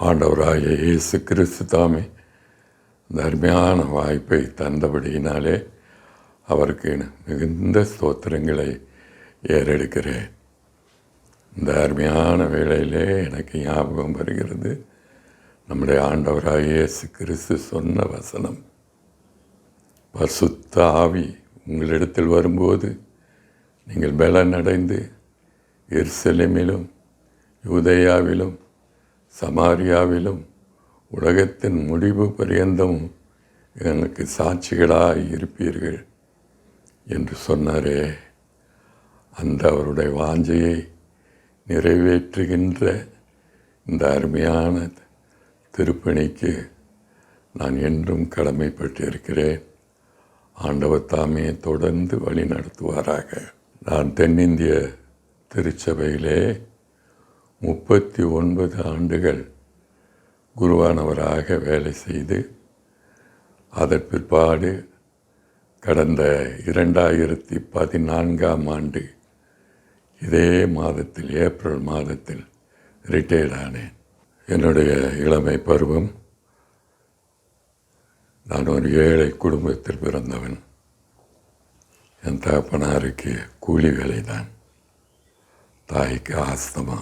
ஆண்டவராகிய இயேசு கிறிஸ்து தாமே இந்த அருமையான வாய்ப்பை தந்தபடியினாலே அவருக்கு மிகுந்த ஸ்தோத்திரங்களை ஏறெடுக்கிறேன். இந்த அருமையான வேளையிலே எனக்கு ஞாபகம் வருகிறது, நம்முடைய ஆண்டவராகிய இயேசு கிறிஸ்து சொன்ன வசனம், பரிசுத்த ஆவி உங்களிடத்தில் வரும்போது நீங்கள் பலனடைந்து எருசலேமிலும் யூதேயாவிலும் சமாரியாவிலும் உலகத்தின் முடிவு பரியந்தமும் எனக்கு சாட்சிகளாய் இருப்பீர்கள் என்று சொன்னாரே. அந்த அவருடைய வாஞ்சையை நிறைவேற்றுகின்ற இந்த அருமையான திருப்பணிக்கு நான் என்றும் கடமைப்பட்டிருக்கிறேன். ஆண்டவர் தாமே தொடர்ந்து வழி நடத்துவாராக. நான் தென்னிந்திய திருச்சபையிலே 39 ஆண்டுகள் குருவானவராக வேலை செய்து, அதன் பிற்பாடு கடந்த 2014ஆம் ஆண்டு இதே மாதத்தில், ஏப்ரல் மாதத்தில் ரிட்டையர்ட் ஆனேன். என்னுடைய இளமை பருவம், நான் ஒரு ஏழை குடும்பத்தில் பிறந்தவன். என் தகப்பனாருக்கு கூலி வேலை தான், தாய்க்கு ஆஸ்தமா.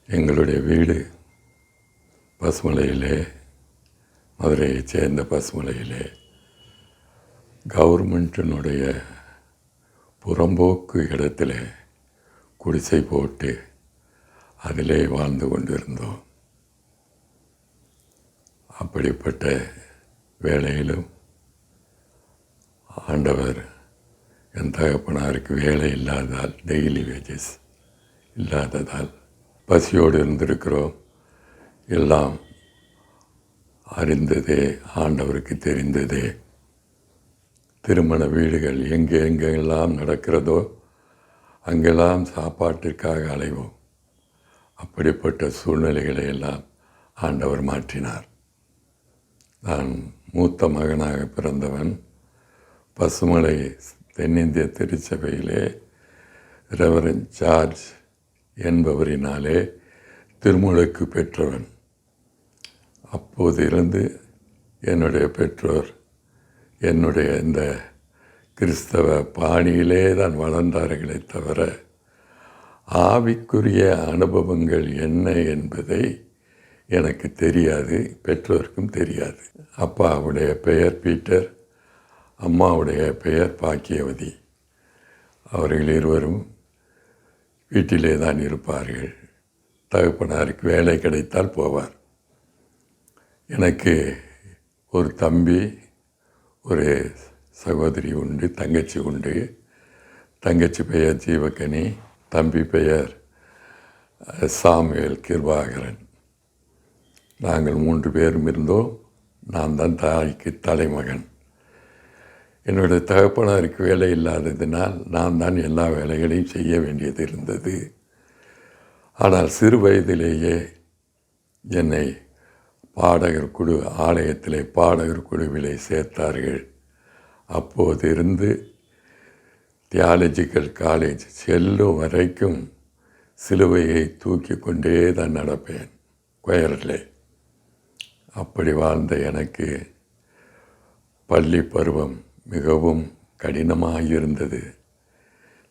எங்களுடைய வீடு பசுமலையிலே, மதுரையைச் சேர்ந்த பசுமலையிலே கவர்மெண்ட்டினுடைய புறம்போக்கு இடத்துல குடிசை போட்டு அதிலே வாழ்ந்து கொண்டிருந்தோம். அப்படிப்பட்ட வேலையிலும் ஆண்டவர் என் தகப்பனாருக்கு வேலை இல்லாததால், டெய்லி வேஜஸ் இல்லாததால் பசியோடு இருந்திருக்கிறோம். எல்லாம் அறிந்ததே, ஆண்டவருக்கு தெரிந்ததே. திருமண வீடுகள் எங்கெங்கெல்லாம் நடக்கிறதோ அங்கெல்லாம் சாப்பாட்டிற்காக அலைவோம். அப்படிப்பட்ட சூழ்நிலைகளை எல்லாம் ஆண்டவர் மாற்றினார். நான் மூத்த மகனாக பிறந்தவன். பசுமலை தென்னிந்திய திருச்சபையிலே ரெவரண்ட் ஜார்ஜ் என்பவரினாலே திருமுழுக்கு பெற்றவன். அப்போது இருந்து என்னுடைய பெற்றோர் என்னுடைய இந்த கிறிஸ்தவ பாணியிலே தான் வளர்ந்தார்களே தவிர, ஆவிக்குரிய அனுபவங்கள் என்ன என்பதை எனக்கு தெரியாது, பெற்றோருக்கும் தெரியாது. அப்பாவுடைய பெயர் பீட்டர், அம்மாவுடைய பெயர் பாக்கியவதி. அவர்கள் இருவரும் வீட்டிலே தான் இருப்பார்கள். தகப்பனாருக்கு வேலை கிடைத்தால் போவார். எனக்கு ஒரு தம்பி, ஒரு சகோதரி உண்டு, தங்கச்சி உண்டு. தங்கச்சி பெயர் ஜீவகனி, தம்பி பெயர் சாமுவேல் கிருபாகரன். நாங்கள் 3 பேரும் இருந்தோம். நான் தான் தாய்க்கு தலைமகன். என்னுடைய தகப்பனாருக்கு வேலை இல்லாததினால் நான் தான் எல்லா வேலைகளையும் செய்ய வேண்டியது இருந்தது. ஆனால் சிறு வயதிலேயே என்னை பாடகர் குழு, ஆலயத்திலே பாடகர் குழுவிலே சேர்த்தார்கள். அப்போது இருந்து தியாலஜிக்கல் காலேஜ் செல்லும் வரைக்கும் சிலுவையை தூக்கி கொண்டே தான் நடப்பேன் கொயரிலே. அப்படி வாழ்ந்த எனக்கு பள்ளி பருவம் மிகவும் கடினமாக இருந்தது.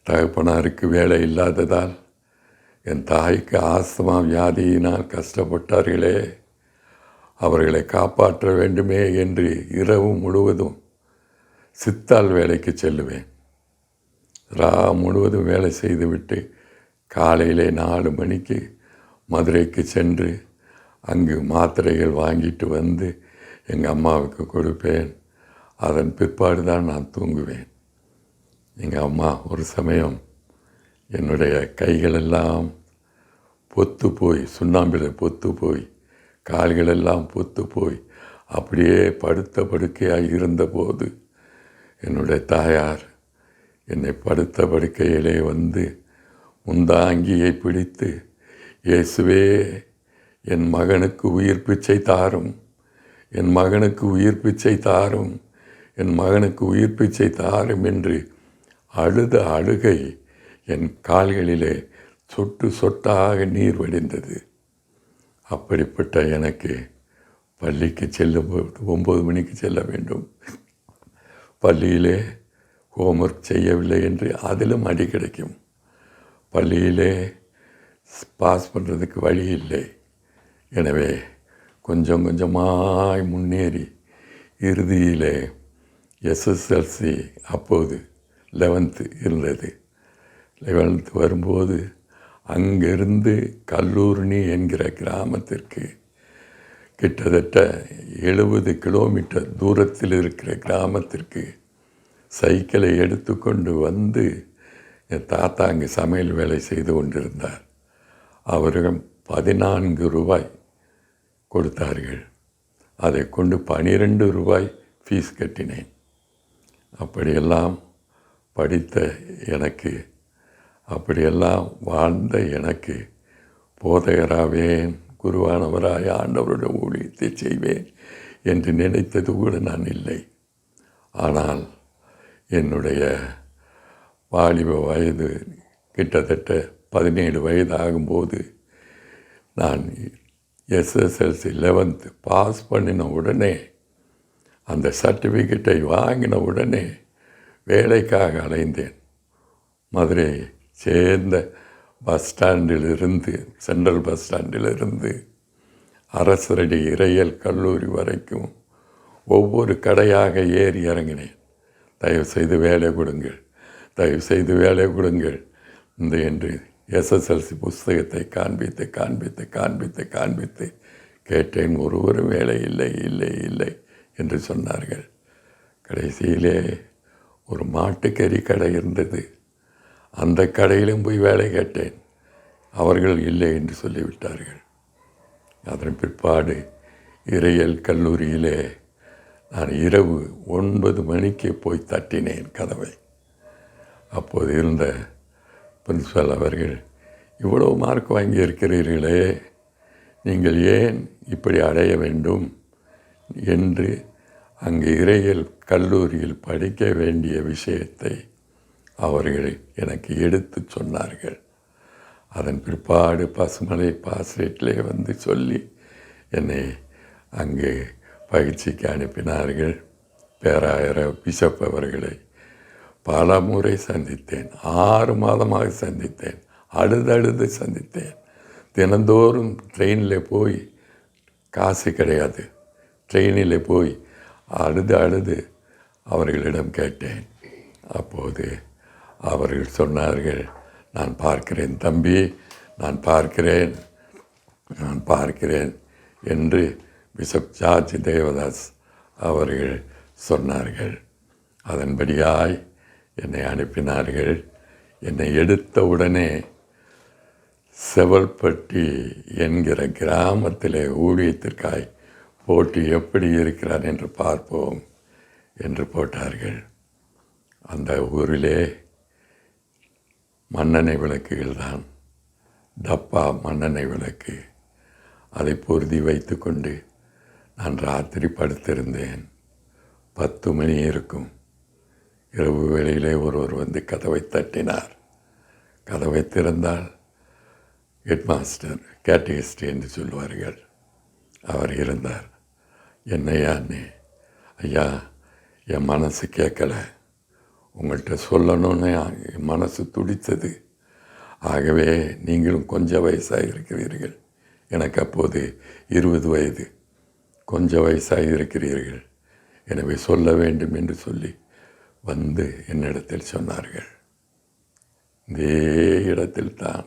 தகப்பனாருக்கு வேலை இல்லாததால் என் தாய்க்கு ஆஸ்துமா வியாதியினால் கஷ்டப்பட்டார்களே, அவர்களை காப்பாற்ற வேண்டுமே என்று இரவு முழுவதும் சித்தால் வேலைக்கு செல்லுவேன். முழுவதும் வேலை செய்துவிட்டு காலையிலே 4 மணிக்கு மதுரைக்கு சென்று அங்கு மாத்திரைகள் வாங்கிட்டு வந்து எங்கள் அம்மாவுக்கு கொடுப்பேன். அதன் பிற்பாடு தான் நான் தூங்குவேன். எங்கள் அம்மா ஒரு சமயம் என்னுடைய கைகளெல்லாம் பொத்து போய், சுண்ணாம்பில் பொத்து போய், கால்களெல்லாம் பொத்து போய் அப்படியே படுத்த படுக்கையாக இருந்தபோது என்னுடைய தாயார் என்னை படுத்த படுக்கையிலே வந்து முந்தாங்கியை பிடித்து, இயேசுவே என் மகனுக்கு உயிர் பிச்சை தாரும், என் மகனுக்கு உயிர் பிச்சை தாரும், என் மகனுக்கு உயிர் பிச்சை தாரும் என்று அழுத அழுகை என் கால்களிலே சொட்டு சொட்டாக நீர் வடிந்தது. அப்படிப்பட்ட எனக்கு பள்ளிக்கு செல்லும்போது 9 மணிக்கு செல்ல வேண்டும். பள்ளியிலே ஹோம்ஒர்க் செய்யவில்லை என்று அதிலும் அடி கிடைக்கும். பள்ளியிலே பாஸ் பண்ணுறதுக்கு வழி இல்லை. எனவே கொஞ்சம் கொஞ்சமாய் முன்னேறி இறுதியிலே எஸ்எஸ்எல்சி அப்போது 11th இருந்தது. 11th வரும்போது அங்கிருந்து கல்லூரணி என்கிற கிராமத்திற்கு கிட்டத்தட்ட 70 கிலோமீட்டர் தூரத்தில் இருக்கிற கிராமத்திற்கு சைக்கிளை எடுத்துக்கொண்டு வந்து என் தாத்தா அங்கே சமையல் வேலை செய்து கொண்டிருந்தார். அவர்கள் 14 ரூபாய் கொடுத்தார்கள். அதை கொண்டு 12 ரூபாய் ஃபீஸ் கட்டினேன். அப்படியெல்லாம் படித்த எனக்கு, அப்படியெல்லாம் வாழ்ந்த எனக்கு போதகராவேன், குருவானவராய் ஆண்டவருடைய ஊழியத்தை செய்வேன் என்று நினைத்தது கூட நான் இல்லை. ஆனால் என்னுடைய வாலிப வயது கிட்டத்தட்ட 17 வயது ஆகும்போது நான் எஸ்எஸ்எல்சி 11th பாஸ் பண்ணின உடனே, அந்த சர்டிஃபிகேட்டை வாங்கின உடனே வேலைக்காக அலைந்தேன். மதுரை சேர்ந்த பஸ் ஸ்டாண்டிலிருந்து, சென்ட்ரல் பஸ் ஸ்டாண்டிலிருந்து அரசரடி இறையியல் கல்லூரி வரைக்கும் ஒவ்வொரு கடையாக ஏறி இறங்கினேன். தயவுசெய்து வேலை கொடுங்கள், தயவுசெய்து வேலை கொடுங்கள் என்று எஸ்எஸ்எல்சி புஸ்தகத்தை காண்பித்து காண்பித்து காண்பித்து காண்பித்து கேட்டேன். ஒருவரும் வேலை இல்லை இல்லை இல்லை என்று சொன்னார்கள். கடைசியிலே ஒரு மாட்டுக்கறி கடை இருந்தது. அந்த கடையிலும் போய் வேலை கேட்டேன். அவர்கள் இல்லை என்று சொல்லிவிட்டார்கள். அதன் பிற்பாடு இறையியல் கல்லூரியிலே நான் இரவு 9 மணிக்கு போய் தட்டினேன் கதவை. அப்போது இருந்த பிரின்சிபல் அவர்கள், இவ்வளவு மார்க் வாங்கி இருக்கிறீர்களே, நீங்கள் ஏன் இப்படி அடைய வேண்டும் என்று அங்கு இறையியல் கல்லூரியில் படிக்க வேண்டிய விஷயத்தை அவர்கள் எனக்கு எடுத்து சொன்னார்கள். அதன் பிற்பாடு பசுமலை பாஸ்ரேட்டிலே வந்து சொல்லி என்னை அங்கு பயிற்சிக்கு அனுப்பினார்கள். பேராயர் பிஷப் அவர்களை பல முறை சந்தித்தேன். 6 மாதமாக சந்தித்தேன். அழுது சந்தித்தேன். தினந்தோறும் ட்ரெயினில் போய், காசு கிடையாது, ட்ரெயினில் போய் அழுது அவர்களிடம் கேட்டேன். அப்போது அவர்கள் சொன்னார்கள், நான் பார்க்கிறேன் தம்பி, நான் பார்க்கிறேன் என்று பிஷப் ஜார்ஜ் தேவதாஸ் அவர்கள் சொன்னார்கள். அதன்படியாய் என்னை அனுப்பினார்கள். என்னை எடுத்த உடனே செவல்பட்டி என்கிற கிராமத்திலே ஊழியத்திற்காய் போட்டு எப்படி இருக்கிறார் என்று பார்ப்போம் என்று போட்டார்கள். அந்த ஊரிலே மண்ணெண்ணெய் விளக்குகள் தான், டப்பா மண்ணெண்ணெய் விளக்கு. அதை பொருதி வைத்து கொண்டு நான் ராத்திரி படுத்திருந்தேன். 10 மணி இருக்கும். இரவு வேளையிலே ஒருவர் வந்து கதவை தட்டினார். கதவை திறந்தால் ஹெட்மாஸ்டர், கேட்டகிஸ்ட் என்று சொல்வார்கள், அவர் இருந்தார். என்னையா அண்ணே, ஐயா என் மனசு கேட்கலை, உங்கள்கிட்ட சொல்லணும்னு என் மனசு துடித்தது. ஆகவே நீங்களும் கொஞ்சம் வயசாக இருக்கிறீர்கள், எனக்கு அப்போது 20 வயது, கொஞ்சம் வயசாக இருக்கிறீர்கள், எனவே சொல்ல வேண்டும் என்று சொல்லி வந்து என்னிடத்தில் சொன்னார்கள். இதே இடத்தில் தான்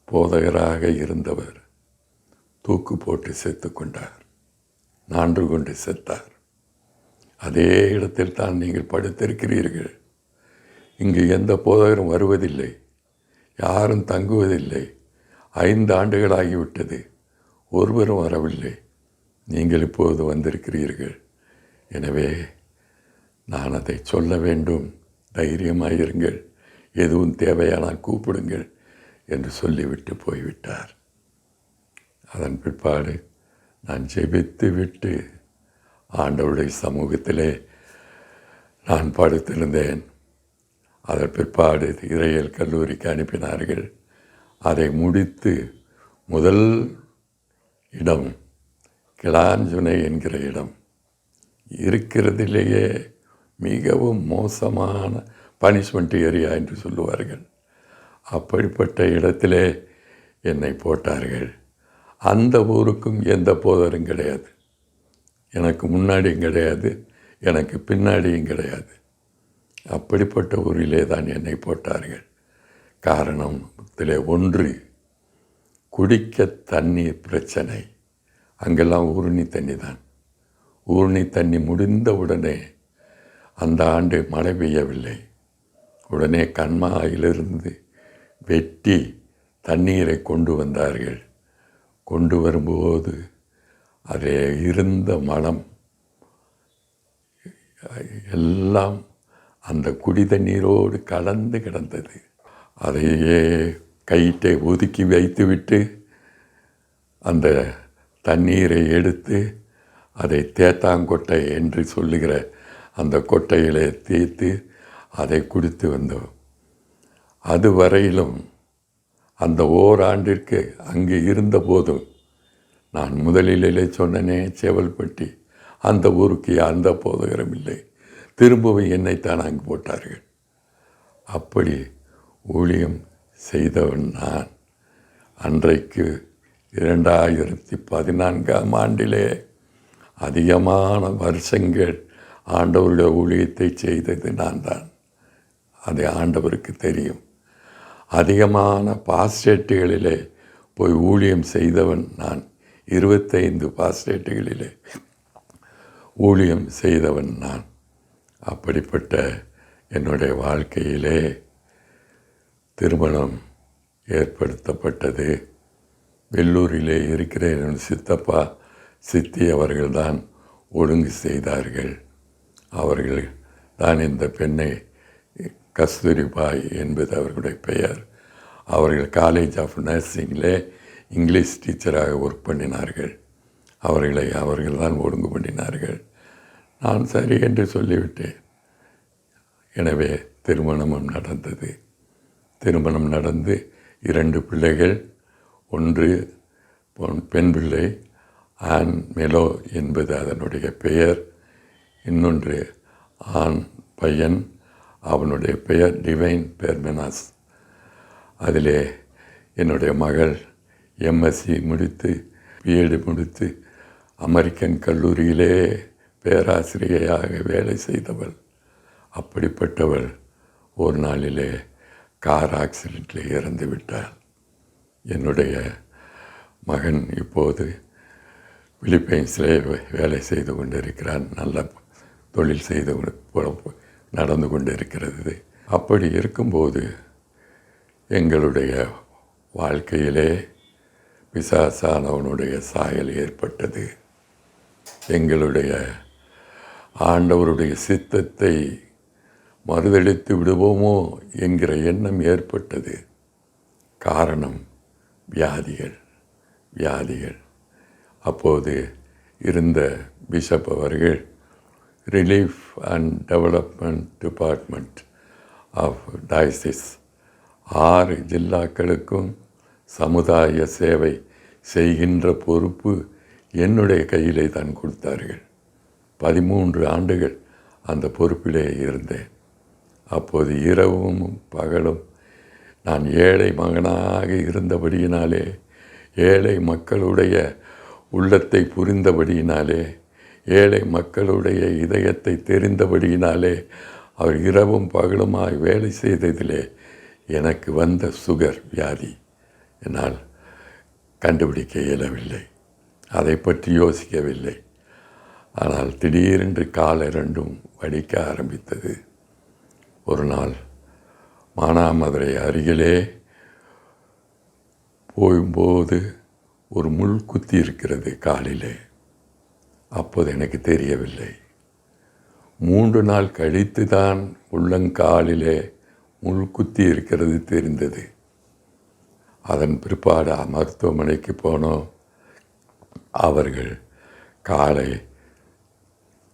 போதகராக இருந்தவர் தூக்கு போட்டு செத்து கொண்டார், நான்று கொண்டு செத்தார். அதே இடத்தில் தான் நீங்கள் படுத்திருக்கிறீர்கள். இங்கு எந்த போதகரும் வருவதில்லை, யாரும் தங்குவதில்லை. 5 ஆண்டுகளாகிவிட்டது, ஒருவரும் வரவில்லை. நீங்கள் இப்போது வந்திருக்கிறீர்கள். எனவே நான் அதை சொல்ல வேண்டும், தைரியமாயிருங்கள், எதுவும் தேவையானால் கூப்பிடுங்கள் என்று சொல்லிவிட்டு போய்விட்டார். அதன் பிற்பாடு நான் ஜெபித்து விட்டு ஆண்டவருடைய சமூகத்திலே நான் படுத்திருந்தேன். அதன் பிற்பாடு இறையியல் கல்லூரிக்கு அனுப்பினார்கள். அதை முடித்து முதல் இடம் கிளாஞ்சுனை என்கிற இடம் இருக்கிறதிலேயே மிகவும் மோசமான பனிஷ்மெண்ட் ஏரியா என்று சொல்லுவார்கள். அப்படிப்பட்ட இடத்திலே என்னை போட்டார்கள். அந்த ஊருக்கும் எந்த போதரும் கிடையாது, எனக்கு முன்னாடியும் கிடையாது, எனக்கு பின்னாடியும் கிடையாது. அப்படிப்பட்ட ஊரிலே தான் என்னை போட்டார்கள். காரணம் ஒன்று, குடிக்க தண்ணீர் பிரச்சனை. அங்கெல்லாம் ஊருணி தண்ணி தான். ஊருணி தண்ணி முடிந்த உடனே அந்த ஆண்டு மழை பெய்யவில்லை. உடனே கண்மாயிலிருந்து வெட்டி தண்ணீரை கொண்டு வந்தார்கள். கொண்டு வரும்போது அதில் இருந்த மனம் எல்லாம் அந்த குடி தண்ணீரோடு கலந்து கிடந்தது. அதையே கயிற்றை ஒதுக்கி வைத்துவிட்டு அந்த தண்ணீரை எடுத்து அதை தேத்தாங்கொட்டை என்று சொல்லுகிற அந்த கொட்டையிலே தேய்த்து அதை குடித்து வந்தோம். அதுவரையிலும் அந்த ஓராண்டிற்கு அங்கே இருந்த போதும் நான் முதலிலே சொன்னனே செவல்பட்டி, அந்த ஊருக்கு அந்த போதகரும் இல்லை. திரும்பவும் என்னைத்தான் அங்கு போட்டார்கள். அப்படி ஊழியம் செய்தவன் நான். அன்றைக்கு 2014ஆம் ஆண்டிலே அதிகமான வருஷங்கள் ஆண்டவருடைய ஊழியத்தை செய்தது நான் தான். அது ஆண்டவருக்கு தெரியும். அதிகமான பாஸ்டேட்டுகளிலே போய் ஊழியம் செய்தவன் நான். 25 பாஸ்டேட்டுகளிலே ஊழியம் செய்தவன் நான். அப்படிப்பட்ட என்னுடைய வாழ்க்கையிலே திருமணம் ஏற்படுத்தப்பட்டது. வெள்ளூரிலே இருக்கிற என்னுடைய சித்தப்பா சித்தி அவர்கள்தான் ஒழுங்கு செய்தார்கள். அவர்கள் தான் இந்த பெண்ணை, கஸ்தூரிபாய் என்பது அவர்களுடைய பெயர், அவர்கள் காலேஜ் ஆஃப் நர்சிங்கில் இங்கிலீஷ் டீச்சராக ஒர்க் பண்ணினார்கள். அவர்கள் தான் ஒழுங்கு பண்ணினார்கள். நான் சரி என்று சொல்லிவிட்டேன். எனவே திருமணமும் நடந்தது. திருமணம் நடந்து 2 பிள்ளைகள். ஒன்று பெண் பிள்ளை, ஆன் மெலோ என்பது அதனுடைய பெயர். இன்னொன்று ஆண் பையன், அவனுடைய பெயர் டிவைன் பெர்மெனாஸ். அதிலே என்னுடைய மகள் எம்எஸ்சி முடித்து பிஎட் முடித்து அமெரிக்கன் கல்லூரியிலே பேராசிரியையாக வேலை செய்தவள். அப்படிப்பட்டவள் ஒரு நாளிலே கார் ஆக்சிடெண்ட்டில் இறந்து விட்டாள். என்னுடைய மகன் இப்போது பிலிப்பைன்ஸிலே வேலை செய்து கொண்டிருக்கிறான். நல்ல தொழில் செய்து நடந்து கொண்டிருக்கிறது. அப்படி இருக்கும்போது எங்களுடைய வாழ்க்கையிலே பிசாசானவனுடைய சாயல் ஏற்பட்டது. எங்களுடைய ஆண்டவருடைய சித்தத்தை மறுதளித்து விடுவோமோ என்கிற எண்ணம் ஏற்பட்டது. காரணம் வியாதிகள். அப்போது இருந்த பிஷப் அவர்கள் relief and development department of diocese 6 ஜில்லாக்களுக்கும் சமுதாய சேவை செய்கின்ற பொறுப்பு என்னுடைய கையிலே தான் கொடுத்தார்கள். 13 ஆண்டுகள் அந்த பொறுப்பிலே இருந்தேன். அப்போது இரவும் பகலும் நான் ஏழை மகனாக இருந்தபடியினாலே, ஏழை மக்களுடைய உள்ளத்தை புரிந்தபடியினாலே, ஏழை மக்களுடைய இதயத்தை தெரிந்தபடியினாலே அவர் இரவும் பகலுமாய் வேலை செய்ததிலே எனக்கு வந்த சுகர் வியாதி என்னால் கண்டுபிடிக்க இயலவில்லை. அதை பற்றி யோசிக்கவில்லை. ஆனால் திடீரென்று கால் 2ம் வலிக்க ஆரம்பித்தது. ஒரு நாள் மானாமதுரை அருகிலே போகும்போது ஒரு முள் குத்தி இருக்கிறது காலிலே. அப்போது எனக்கு தெரியவில்லை. 3 நாள் கழித்து தான் உள்ளங்காலிலே முள் குத்தி இருக்கிறது தெரிந்தது. அதன் பிற்பாடு மருத்துவமனைக்கு போனோம். அவர்கள் காலை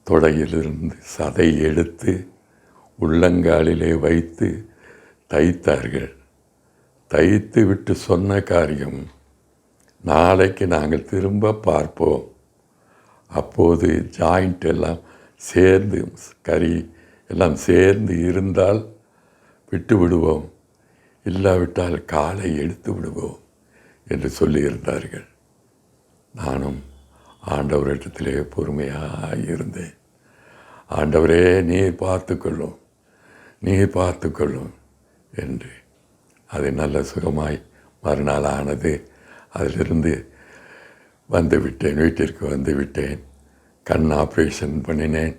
தொடையிலிருந்து சதை எடுத்து உள்ளங்காலிலே வைத்து தைத்தார்கள். தைத்து விட்டு சொன்ன காரியம், நாளைக்கு நாங்கள் திரும்ப பார்ப்போம். அப்போது ஜாயிண்ட் எல்லாம் சேர்ந்து கறி எல்லாம் சேர்ந்து இருந்தால் விட்டு விடுவோம், இல்லாவிட்டால் காலை எடுத்து விடுவோம் என்று சொல்லியிருந்தார்கள். நானும் ஆண்டவரிடத்திலே பொறுமையாக இருந்தேன். ஆண்டவரே, நீர் பார்த்துக்கொள்ளும், நீர் பார்த்துக்கொள்ளும் என்று. அது நல்ல சுகமாய் மறுநாள் ஆனது. அதிலிருந்து வந்துவிட்டேன், வீட்டிற்கு வந்துவிட்டேன். கண் ஆப்ரேஷன் பண்ணினேன்.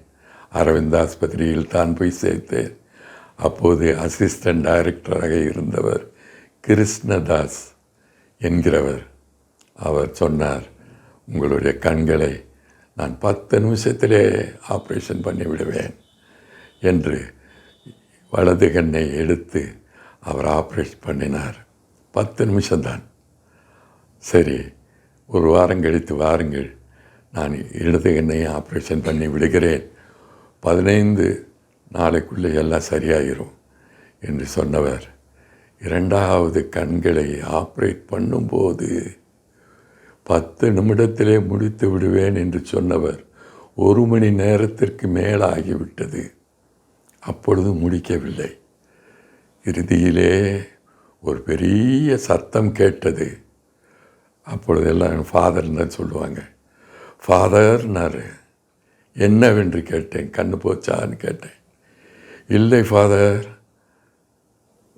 அரவிந்த் ஆஸ்பத்திரியில் தான் போய் சேர்த்தேன். அப்போது அசிஸ்டன்ட் டைரக்டராக இருந்தவர் கிருஷ்ணதாஸ் என்கிறவர். அவர் சொன்னார், உங்களுடைய கண்களை நான் 10 நிமிஷத்திலே ஆப்ரேஷன் பண்ணிவிடுவேன் என்று. வலது கண்ணை எடுத்து அவர் ஆப்ரேஷன் பண்ணினார். 10 நிமிஷம்தான். சரி, ஒரு வாரம் கழித்து வாருங்கள், நான் இடது கண்ணையை ஆப்ரேஷன் பண்ணி விடுகிறேன், 15 நாளைக்குள்ளே எல்லாம் சரியாயிரும் என்று சொன்னவர், 2வது கண்களை ஆப்ரேட் பண்ணும்போது 10 நிமிடத்திலே முடித்து விடுவேன் என்று சொன்னவர் 1 மணி நேரத்திற்கு மேலாகிவிட்டது. அப்பொழுது முடிக்கவில்லை. இறுதியிலே ஒரு பெரிய சத்தம் கேட்டது. அப்பொழுதெல்லாம் ஃபாதர்ன்னு சொல்லுவாங்க. ஃபாதர்னாரு. என்னவென்று கேட்டேன். கண்ணு போச்சான்னு கேட்டேன். இல்லை ஃபாதர்,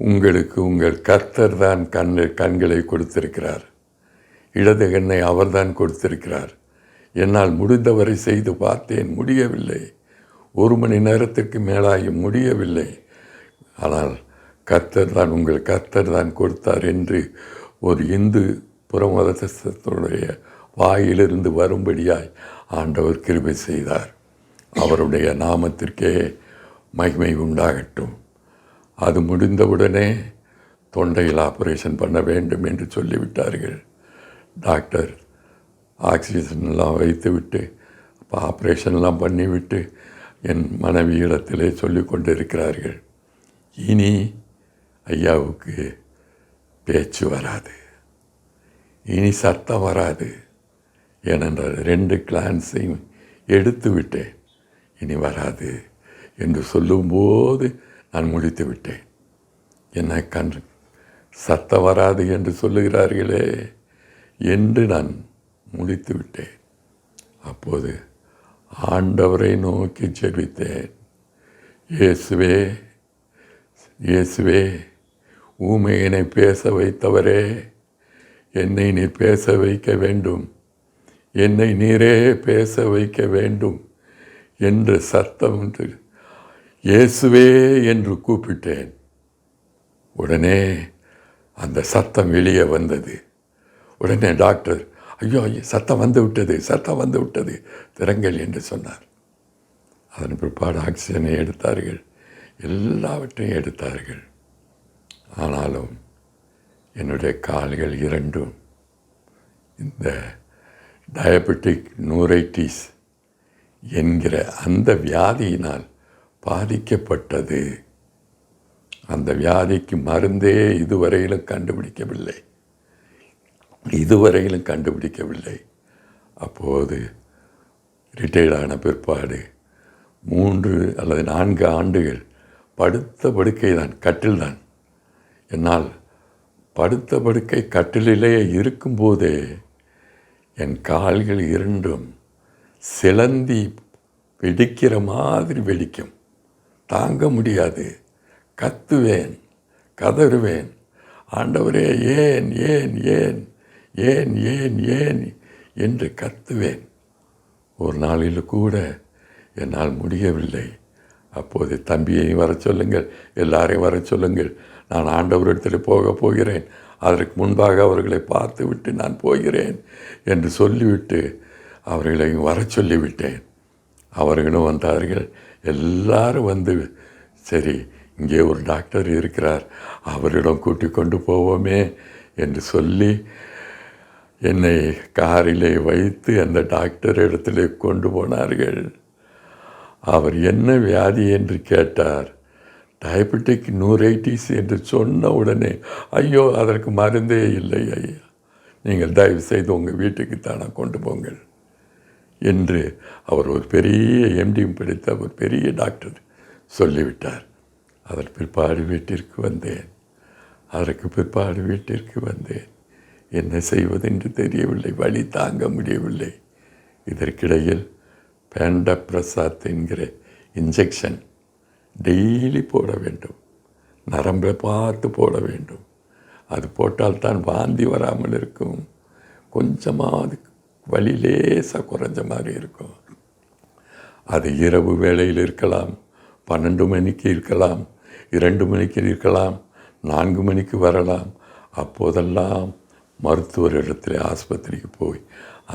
உங்களுக்கு உங்கள் கர்த்தர் தான் கண்களை கொடுத்திருக்கிறார், இடது கண்ணை அவர்தான் கொடுத்திருக்கிறார். என்னால் முடிந்தவரை செய்து பார்த்தேன், முடியவில்லை. 1 மணி நேரத்திற்கு மேலாகி முடியவில்லை. ஆனால் உங்கள் கர்த்தர் தான் கொடுத்தார் என்று ஒரு இந்து புறமதத்தினுடைய வாயிலிருந்து வரும்படியாய் ஆண்டவர் கிருபை செய்தார். அவருடைய நாமத்திற்கே மகிமை உண்டாகட்டும். அது முடிந்தவுடனே தொண்டையில் ஆப்ரேஷன் பண்ண வேண்டும் என்று சொல்லிவிட்டார்கள். டாக்டர் ஆக்சிஜன்லாம் வைத்துவிட்டு ஆப்ரேஷன்லாம் பண்ணிவிட்டு என் மனைவியிடத்திலே சொல்லி கொண்டு இருக்கிறார்கள், இனி ஐயாவுக்கு பேச்சு வராது, இனி சத்தம் வராது. ஏனென்றால் 2 கிளான்ஸையும் எடுத்து விட்டேன், இனி வராது என்று சொல்லும்போது நான் முடித்து விட்டேன். என்ன சத்தம் வராது என்று சொல்லுகிறார்களே என்று நான் முடித்து விட்டேன். அப்போது ஆண்டவரை நோக்கி ஜெபித்தேன். இயேசுவே, இயேசுவே, ஊமையனை பேச வைத்தவரே, என்னை நீர் பேச வைக்க வேண்டும், என்னை நீரே பேச வைக்க வேண்டும் என்று சத்தம் இயேசுவே என்று கூப்பிட்டேன். உடனே அந்த சத்தம் வெளியே வந்தது. உடனே டாக்டர், ஐயோ சத்தம் வந்து விட்டது, சத்தம் வந்து விட்டது, திறங்கள் என்று சொன்னார். அதன் பிற்பாடு ஆக்சிஜனை எடுத்தார்கள், எல்லாவற்றையும் எடுத்தார்கள். ஆனாலும் என்னுடைய கால்கள் 2ம் இந்த டயபெட்டிக் நூரைட்டிஸ் என்கிற அந்த வியாதியினால் பாதிக்கப்பட்டது. அந்த வியாதிக்கு மருந்தே இதுவரையிலும் கண்டுபிடிக்கவில்லை. அப்போது ரிட்டையர்டான பிற்பாடு 3 அல்லது 4 ஆண்டுகள் படுத்த படுக்கை தான், கட்டில் தான். என்னால் படுத்த படுக்கை கட்டிலே இருக்கும்போதே என் கால்கள் 2ம் சிலந்தி வெடிக்கிற மாதிரி வெடிக்கும், தாங்க முடியாது. கத்துவேன், கதறுவேன், ஆண்டவரே ஏன் ஏன் ஏன் ஏன் ஏன் ஏன் என்று கத்துவேன். ஒரு நாளில் கூட என்னால் முடியவில்லை. அப்போது தம்பியையும் வர சொல்லுங்கள், எல்லாரையும் வர சொல்லுங்கள், நான் ஆண்டவரிடத்தில் போகிறேன், அதற்கு முன்பாக அவர்களை பார்த்து விட்டு நான் போகிறேன் என்று சொல்லிவிட்டு அவர்களையும் வர சொல்லிவிட்டேன். அவர்களும் வந்தார்கள். எல்லாரும் வந்து, சரி இங்கே ஒரு டாக்டர் இருக்கிறார், அவரிடம் கூட்டிக் கொண்டு போவோமே என்று சொல்லி என்னை காரிலே வைத்து அந்த டாக்டர் இடத்திலே கொண்டு போனார்கள். அவர் என்ன வியாதி என்று கேட்டார். டயபெட்டிக் நூரைட்டிஸ் என்று சொன்ன உடனே, ஐயோ அதற்கு மருந்தே இல்லை ஐயா, நீங்கள் தயவு செய்து உங்கள் வீட்டுக்குத்தானே கொண்டு போங்கள் என்று அவர் ஒரு பெரிய எம்டியும் படித்த ஒரு பெரிய டாக்டர் சொல்லிவிட்டார். அதற்கு பிற்பாடு வீட்டிற்கு வந்தேன். என்ன செய்வதென்று தெரியவில்லை, வலி தாங்க முடியவில்லை. இதற்கிடையில் பேண்டப்ரசாத் என்கிற இன்ஜெக்ஷன் டெய்லி போட வேண்டும், நரம்பை பார்த்து போட வேண்டும். அது போட்டால்தான் வாந்தி வராமல் இருக்கும், கொஞ்சமாவது வலி லேசாக குறைஞ்ச மாதிரி இருக்கும். அது இரவு வேளையில் இருக்கலாம், 12 மணிக்கு இருக்கலாம், 2 மணிக்கு இருக்கலாம், 4 மணிக்கு வரலாம். அப்போதெல்லாம் மருத்துவரிடத்தில் ஆஸ்பத்திரிக்கு போய்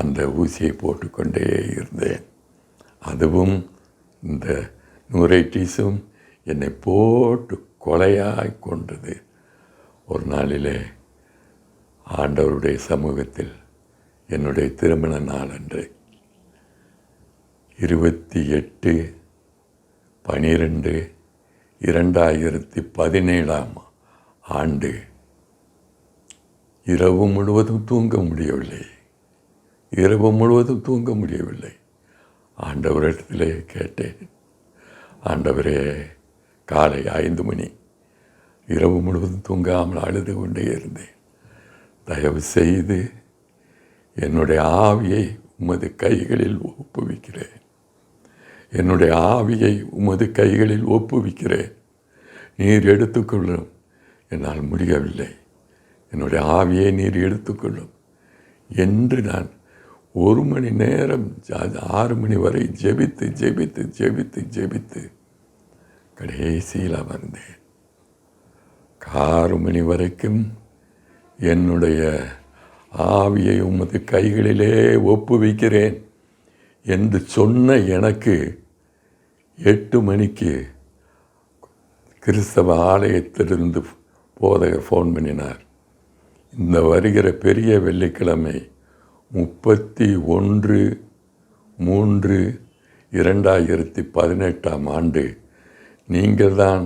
அந்த ஊசியை போட்டுக்கொண்டே இருந்தேன். அதுவும் இந்த நூரைட்டிஸும் என்னை போட்டு கொலையாய் கொண்டது. ஒரு நாளிலே ஆண்டவருடைய சமூகத்தில் என்னுடைய திருமண நாள் அன்று 28/12/2017 ஆண்டு இரவு முழுவதும் தூங்க முடியவில்லை. ஆண்டவரிடத்திலே கேட்டேன், ஆண்டவரே, காலை 5 மணி, இரவு முழுவதும் தூங்காமல் அழுது கொண்டே இருந்தேன். தயவு செய்து என்னுடைய ஆவியை உமது கைகளில் ஒப்புவிக்கிறேன். நீர் எடுத்துக்கொள்ளும். என்னால் முடியவில்லை, என்னுடைய ஆவியை நீர் எடுத்துக்கொள்ளும் என்று நான் 1 மணி நேரம் 6 மணி வரை ஜெபித்து கடைசியில் அமர்ந்தேன். 6 மணி வரைக்கும் என்னுடைய ஆவியை உமது கைகளிலே ஒப்புவிக்கிறேன் என்று சொன்ன எனக்கு 8 மணிக்கு கிறிஸ்தவ ஆலயத்திலிருந்து போதகர் ஃபோன் பண்ணினார். இந்த வருகிற பெரிய வெள்ளிக்கிழமை 31/3/2018 ஆண்டு நீங்கள் தான்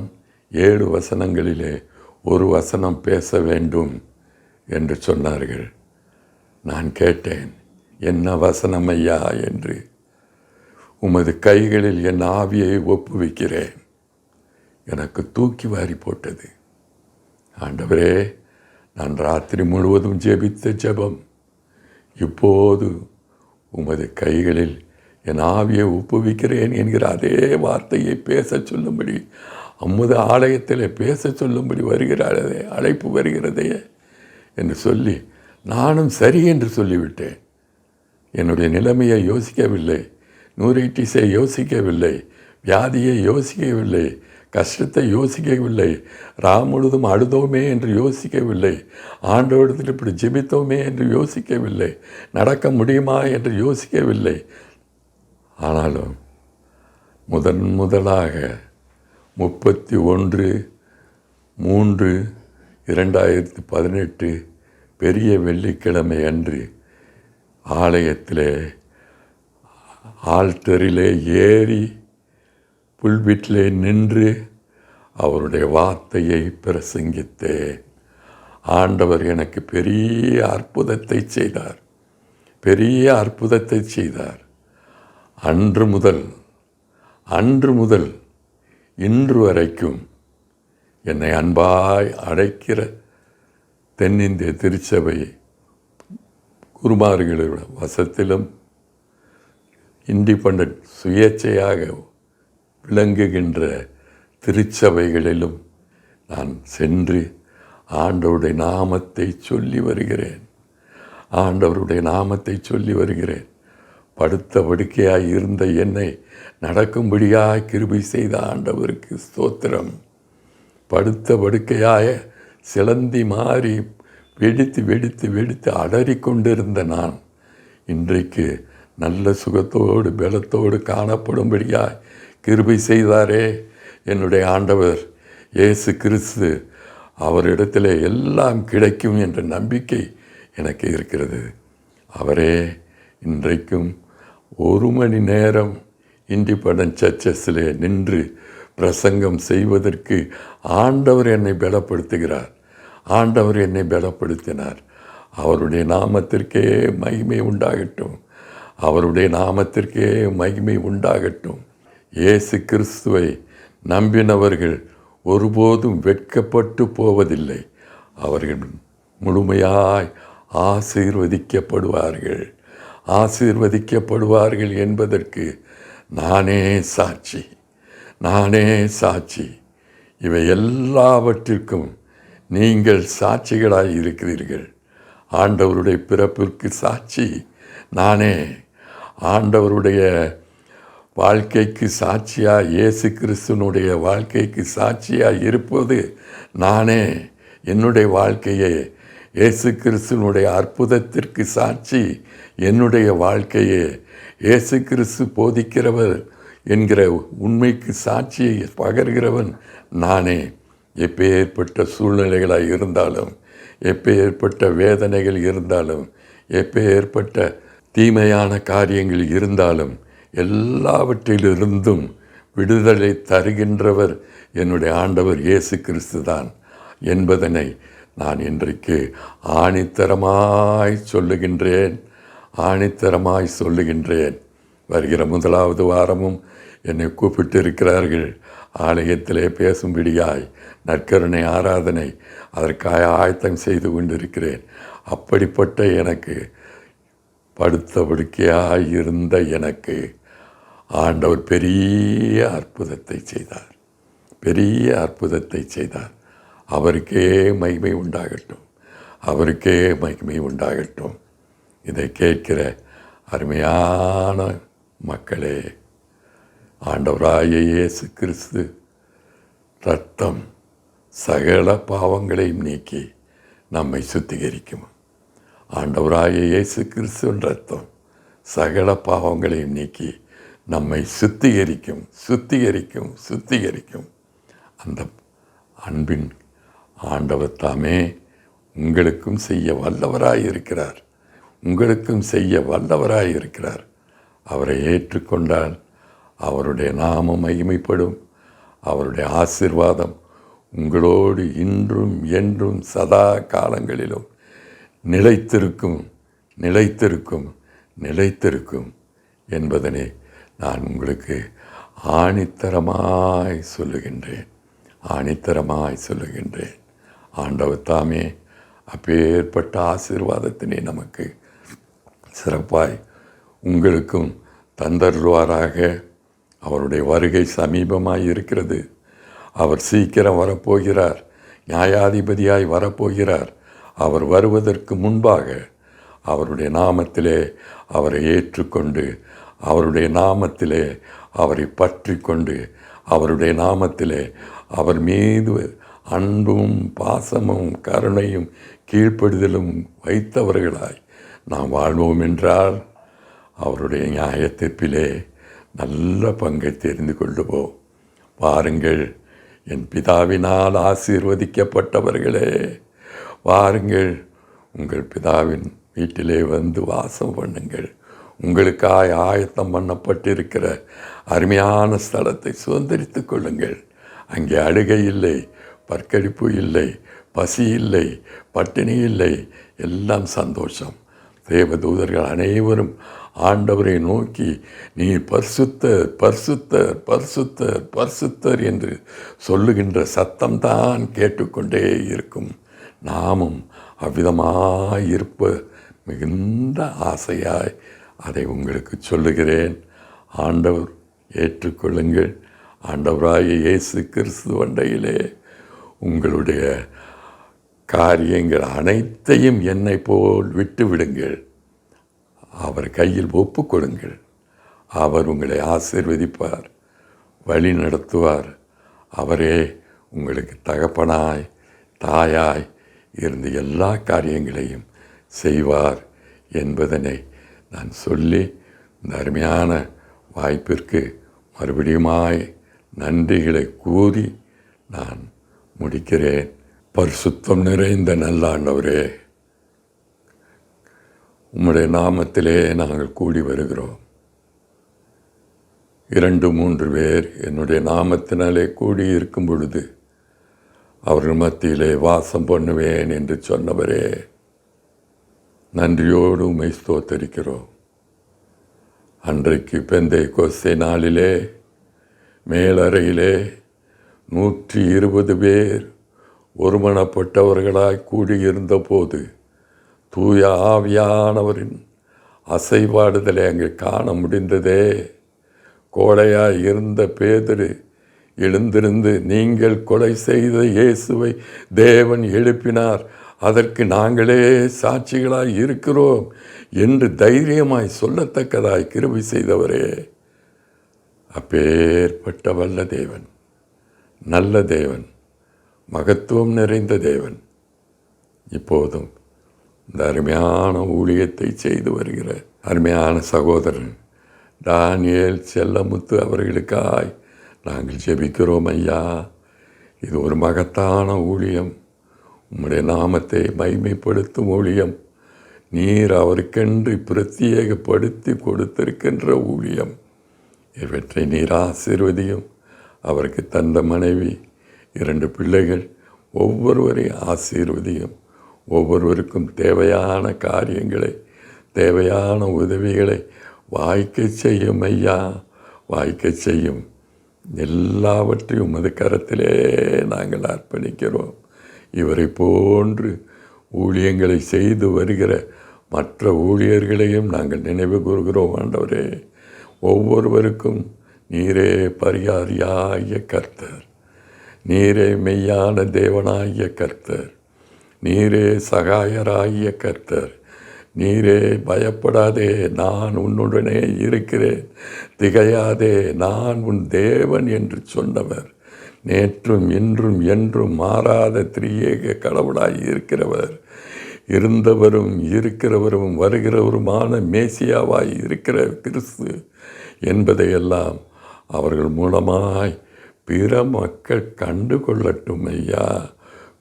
7 வசனங்களிலே ஒரு வசனம் பேச வேண்டும் என்று சொன்னார்கள். நான் கேட்டேன், என்ன வசனம் ஐயா என்று. உமது கைகளில் என் ஆவியை ஒப்புவிக்கிறேன். எனக்கு தூக்கி வாரி போட்டது. ஆண்டவரே, நான் ராத்திரி முழுவதும் ஜெபித்த ஜெபம் இப்போது உமது கைகளில் என் ஆவியை ஒப்புவிக்கிறேன் என்கிற அதே வார்த்தையை பேச சொல்லும்படி, அம்முது ஆலயத்தில் பேச சொல்லும்படி வருகிறாரதே, அழைப்பு வருகிறதே என்று சொல்லி நானும் சரி என்று சொல்லிவிட்டேன். என்னுடைய நிலைமையை யோசிக்கவில்லை, நூரைட்டிஸை யோசிக்கவில்லை, வியாதியை யோசிக்கவில்லை, கஷ்டத்தை யோசிக்கவில்லை, முழுதும் அழுதோமே என்று யோசிக்கவில்லை, ஆண்டவரிடத்தில் இப்படி ஜெபித்தோமே என்று யோசிக்கவில்லை, நடக்க முடியுமா என்று யோசிக்கவில்லை. ஆனாலும் முதலாக 31/3/2018 பெரிய வெள்ளிக்கிழமை அன்று ஆலயத்திலே ஆல்டரிலே ஏறி புல்பிட்டிலே நின்று அவருடைய வார்த்தையை பிரசங்கித்தேன். ஆண்டவர் எனக்கு பெரிய அற்புதத்தை செய்தார். அன்று முதல் இன்று வரைக்கும் என்னை அன்பாய் அழைக்கிற தென்னிந்திய திருச்சபை குருமார்களோட வசத்திலும் இண்டிபெண்டன்ட் சுயேட்சையாக விளங்குகின்ற திருச்சபைகளிலும் நான் சென்று ஆண்டவருடைய நாமத்தை சொல்லி வருகிறேன். படுத்த படுக்கையாய் இருந்த என்னை நடக்கும்படியாய் கிருபை செய்த ஆண்டவருக்கு ஸ்தோத்திரம். படுத்த படுக்கையாய சிலந்தி மாறி வெடித்து அலறிக்கொண்டிருந்த நான் இன்றைக்கு நல்ல சுகத்தோடு பலத்தோடு காணப்படும்படியாய் கிருபை செய்தாரே என்னுடைய ஆண்டவர் இயேசு கிறிஸ்து. அவரிடத்தில் எல்லாம் கிடைக்கும் என்ற நம்பிக்கை எனக்கு இருக்கிறது. அவரே இன்றைக்கும் 1 மணி நேரம் இண்டிபெண்டன்ட் சர்ச்சஸில் நின்று பிரசங்கம் செய்வதற்கு ஆண்டவர் என்னை பலப்படுத்தினார். அவருடைய நாமத்திற்கே மகிமை உண்டாகட்டும். அவருடைய நாமத்திற்கே மகிமை உண்டாகட்டும். இயேசு கிறிஸ்துவை நம்பினவர்கள் ஒருபோதும் வெட்கப்பட்டு போவதில்லை. அவர்கள் முழுமையாய் ஆசீர்வதிக்கப்படுவார்கள். ஆசீர்வதிக்கப்படுவார்கள் என்பதற்கு நானே சாட்சி. நானே சாட்சி. இவை எல்லாவற்றிற்கும் நீங்கள் சாட்சிகளாய் இருக்கிறீர்கள். ஆண்டவருடைய பிறப்பிற்கு சாட்சி நானே. ஆண்டவருடைய வாழ்க்கைக்கு சாட்சியாக, இயேசு கிறிஸ்துவனுடைய வாழ்க்கைக்கு சாட்சியாக இருப்பது நானே. என்னுடைய வாழ்க்கையை இயேசு கிறிஸ்துவனுடைய அற்புதத்திற்கு சாட்சி என்னுடைய வாழ்க்கையே. இயேசு கிறிஸ்து போதிக்கிறவர் என்கிற உண்மைக்கு சாட்சியை பகர்கிறவன் நானே. எப்பேற்பட்ட சூழ்நிலைகளாக இருந்தாலும், எப்பேற்பட்ட வேதனைகள் இருந்தாலும், எப்பேற்பட்ட தீமையான காரியங்கள் இருந்தாலும், எல்லாவற்றிலிருந்தும் விடுதலை தருகின்றவர் என்னுடைய ஆண்டவர் இயேசு கிறிஸ்து தான் என்பதனை நான் இன்றைக்கு ஆணித்தரமாய் சொல்லுகின்றேன். ஆணித்தரமாய் சொல்லுகின்றேன். வருகிற முதலாவது வாரமும் என்னை கூப்பிட்டு இருக்கிறார்கள். ஆலயத்திலே பேசும்படியாய் நற்கருணை ஆராதனை, அதற்காக ஆயத்தம் செய்து கொண்டிருக்கிறேன். அப்படிப்பட்ட எனக்கு படுத்த படுக்கையாய் இருந்த எனக்கு ஆண்டவர் பெரிய அற்புதத்தை செய்தார். பெரிய அற்புதத்தை செய்தார். அவருக்கே மகிமை உண்டாகட்டும். அவருக்கே மகிமை உண்டாகட்டும். இதை கேட்கிற அருமையான மக்களே, ஆண்டவராகிய இயேசு கிறிஸ்து இரத்தம் சகல பாவங்களையும் நீக்கி நம்மை சுத்திகரிக்கும். ஆண்டவராகிய இயேசு கிறிஸ்துவின் இரத்தம் சகல பாவங்களையும் நீக்கி நம்மை சுத்திகரிக்கும், சுத்திகரிக்கும், சுத்திகரிக்கும். அந்த அன்பின் ஆண்டவர் தாமே உங்களுக்கும் செய்ய வல்லவராய் இருக்கிறார். உங்களுக்கும் செய்ய வல்லவராய் இருக்கிறார். அவரை ஏற்றுக்கொண்டால் அவருடைய நாமம் மகிமைப்படும். அவருடைய ஆசீர்வாதம் உங்களோடு இன்றும் என்றும் சதா காலங்களிலும் நிலைத்திருக்கும், நிலைத்திருக்கும், நிலைத்திருக்கும் என்பதனை நான் உங்களுக்கு ஆணித்தரமாய் சொல்லுகின்றேன். ஆணித்தரமாய் சொல்லுகின்றேன். ஆண்டவர் தாமே அப்பேற்பட்ட ஆசீர்வாதத்தினை நமக்கு சிறப்பாய் உங்களுக்கும் தந்தருவாராக. அவருடைய வருகை சமீபமாய் இருக்கிறது. அவர் சீக்கிரம் வரப்போகிறார். நியாயாதிபதியாய் வரப்போகிறார். அவர் வருவதற்கு முன்பாக அவருடைய நாமத்திலே அவரை ஏற்றுக்கொண்டு, அவருடைய நாமத்திலே அவரை பற்றி கொண்டு, அவருடைய நாமத்திலே அவர் மீது அன்பும் பாசமும் கருணையும் கீழ்ப்படுதலும் வைத்தவர்களாய் நாம் வாழ்வோம் என்றால் அவருடைய நியாயத்தீர்ப்பிலே நல்ல பங்கை தெரிந்து கொள்ளுவோம். வாருங்கள் என் பிதாவினால் ஆசீர்வதிக்கப்பட்டவர்களே, வாருங்கள் உங்கள் பிதாவின் வீட்டிலே வந்து வாசம் பண்ணுங்கள். உங்களுக்காய் ஆயத்தம் பண்ணப்பட்டிருக்கிற அருமையான ஸ்தலத்தை சுதந்திரித்து கொள்ளுங்கள். அங்கே அழுகை இல்லை, பற்கடிப்பு இல்லை, பசி இல்லை, பட்டினி இல்லை, எல்லாம் சந்தோஷம். தேவதூதர்கள் அனைவரும் ஆண்டவரை நோக்கி நீ பரிசுத்தர், பரிசுத்தர், பரிசுத்தர், பரிசுத்தர் என்று சொல்லுகின்ற சத்தம்தான் கேட்டுக்கொண்டே இருக்கும். நாமும் அவ்விதமாயிருப்ப மிகுந்த ஆசையாய் அதை உங்களுக்கு சொல்லுகிறேன். ஆண்டவர் ஏற்றுக்கொள்ளுங்கள். ஆண்டவராகிய இயேசு கிறிஸ்து வண்டையிலே உங்களுடைய காரியங்கள் அனைத்தையும் என்னை போல் விட்டு விடுங்கள். அவர் கையில் ஒப்பு கொடுங்கள். அவர் உங்களை ஆசீர்வதிப்பார், வழி நடத்துவார். அவரே உங்களுக்கு தகப்பனாய் தாயாய் இருந்து எல்லா காரியங்களையும் செய்வார் என்பதனை நான் சொல்லி இந்த அருமையான வாய்ப்பிற்கு மறுபடியுமாய் நன்றிகளை கூறி நான் முடிக்கிறேன். பரிசுத்தம் நிறைந்த நல்ல ஆண்டவரே, உம்முடைய நாமத்திலே நாங்கள் கூடி வருகிறோம். 2-3 பேர் என்னுடைய நாமத்தினாலே கூடி இருக்கும் பொழுது அவர்கள் மத்தியிலே வாசம் பண்ணுவேன் என்று சொன்னவரே, நன்றியோடு உம்மை ஸ்தோத்தரிக்கிறோம். அன்றைக்கு பெந்தைக்கோஸ்தே நாளிலே மேலறையிலே 120 பேர் ஒருமனப்பட்டவர்களாய் கூடியிருந்த போது தூய ஆவியானவரின் அசைவாடுதலை அங்கே காண முடிந்ததே. கோழையாய் இருந்த பேதுரு எழுந்திருந்து, நீங்கள் கொலை செய்த இயேசுவை தேவன் எழுப்பினார், அதற்கு நாங்களே சாட்சிகளாய் இருக்கிறோம் என்று தைரியமாய் சொல்லத்தக்கதாய் கிருபை செய்தவரே, அப்பேற்பட்ட வல்ல தேவன், நல்ல தேவன், மகத்துவம் நிறைந்த தேவன் இப்போதும் இந்த அருமையான ஊழியத்தை செய்து வருகிற அருமையான சகோதரன் தானியேல் செல்லமுத்து அவர்களுக்காய் நாங்கள் ஜெபிக்கிறோம் ஐயா. இது ஒரு மகத்தான ஊழியம், உம்முடைய நாமத்தை மகிமைப்படுத்தும் ஊழியம், நீர் அவருக்கென்று பிரத்யேகப்படுத்தி கொடுத்திருக்கின்ற ஊழியம். இவற்றை நீர் ஆசீர்வதியும். அவருக்கு தந்த மனைவி, 2 பிள்ளைகள், ஒவ்வொருவரையும் ஆசீர்வதியும். ஒவ்வொருவருக்கும் தேவையான காரியங்களை, தேவையான உதவிகளை வாய்க்க செய்யும் ஐயா, வாய்க்க செய்யும். எல்லாவற்றையும் உமது கரத்திலே நாங்கள் அர்ப்பணிக்கிறோம். இவரை போன்று ஊழியங்களை செய்து வருகிற மற்ற ஊழியர்களையும் நாங்கள் நினைவு கூறுகிறோம் ஆண்டவரே. ஒவ்வொருவருக்கும் நீரே பரிகாரியாகிய கர்த்தர், நீரே மெய்யான தேவனாகிய கர்த்தர், நீரே சகாயராகிய கர்த்தர், நீரே பயப்படாதே, நான் உன்னுடனே இருக்கிறேன், திகையாதே, நான் உன் தேவன் என்று சொன்னவர், நேற்றும் இன்றும் என்றும் மாறாத திரியேக கடவுளாய் இருக்கிறவர், இருந்தவரும் இருக்கிறவரும் வருகிறவருமான மேசியாவாய் இருக்கிற கிறிஸ்து என்பதையெல்லாம் அவர்கள் மூலமாய் பிற மக்கள் கண்டு கொள்ளட்டும் ஐயா.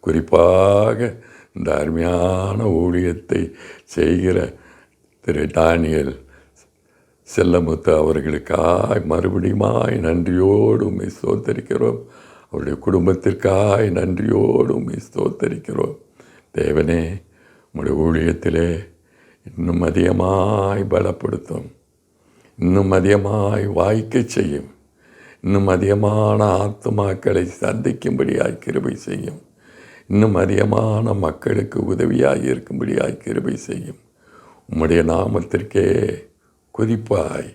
குறிப்பாக இந்த அருமையான ஊழியத்தை செய்கிற திரு தானியேல் செல்லமுத்து அவர்களுக்காய் மறுபடியுமாய் நன்றியோடு உம்மை ஸ்தோத்தரிக்கிறோம். அவருடைய குடும்பத்திற்காய் நன்றியோடு உம்மை ஸ்தோத்தரிக்கிறோம். தேவனே, உம்முடைய ஊழியத்திலே இன்னும் அதிகமாய் பலப்படுத்தும், இன்னும் அதிகமாய் வாய்க்க செய்யும், இன்னும் அதிகமான ஆத்துமாக்களை சந்திக்கும்படியாய் கிருபை செய்யும், இன்னும் அதிகமான மக்களுக்கு உதவியாய் இருக்கும்படியாய் கிருபை செய்யும். உம்முடைய நாமத்திற்கே குறிப்பாய்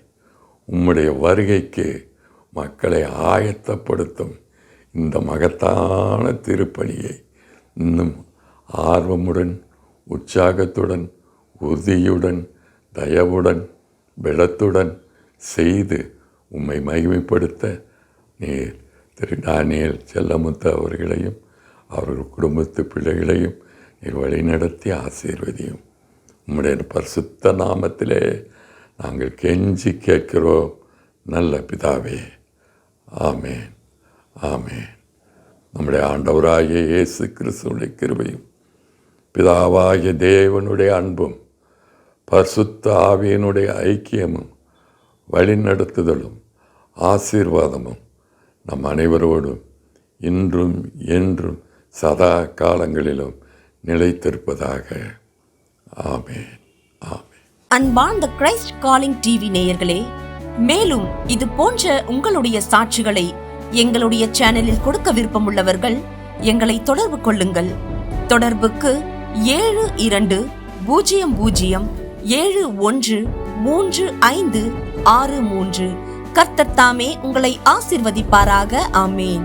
உம்முடைய வருகைக்கு மக்களை ஆயத்தப்படுத்தும் இந்த மகத்தான திருப்பணியை இன்னும் ஆர்வமுடன், உற்சாகத்துடன், உறுதியுடன், தயவுடன், பலத்துடன் செய்து உம்மை மகிமைப்படுத்த நீர் திரு தானியேல் செல்லமுத்து அவர்களையும் அவர்கள் குடும்பத்து பிள்ளைகளையும் நீர் வழிநடத்தி ஆசீர்வதியும். உம்முடைய பரிசுத்த நாமத்திலே நாங்கள் கெஞ்சி கேட்கிறோம் நல்ல பிதாவே. ஆமேன், ஆமேன். நம்முடைய ஆண்டவராகிய இயேசு கிறிஸ்துவினுடைய கிருபையும், பிதாவாகிய தேவனுடைய அன்பும், பரிசுத்த ஆவியினுடைய ஐக்கியமும், வழிநடத்துதலும், ஆசீர்வாதமும் நம் அனைவரோடும் இன்றும் என்றும் சதா காலங்களிலும் நிலைத்திருப்பதாக. ஆமேன், ஆமேன். அன்பார்ந்த கிரைஸ்ட் காலிங் டிவி நேயர்களே, மேலும் இது போன்ற உங்களுடைய சாட்சிகளை எங்களுடைய சேனலில் கொடுக்க விருப்பமுள்ளவர்கள் எங்களை தொடர்பு கொள்ளுங்கள். தொடர்புக்கு 7200713563. கர்த்தர் தாமே உங்களை ஆசீர்வதிப்பாராக. ஆமேன்.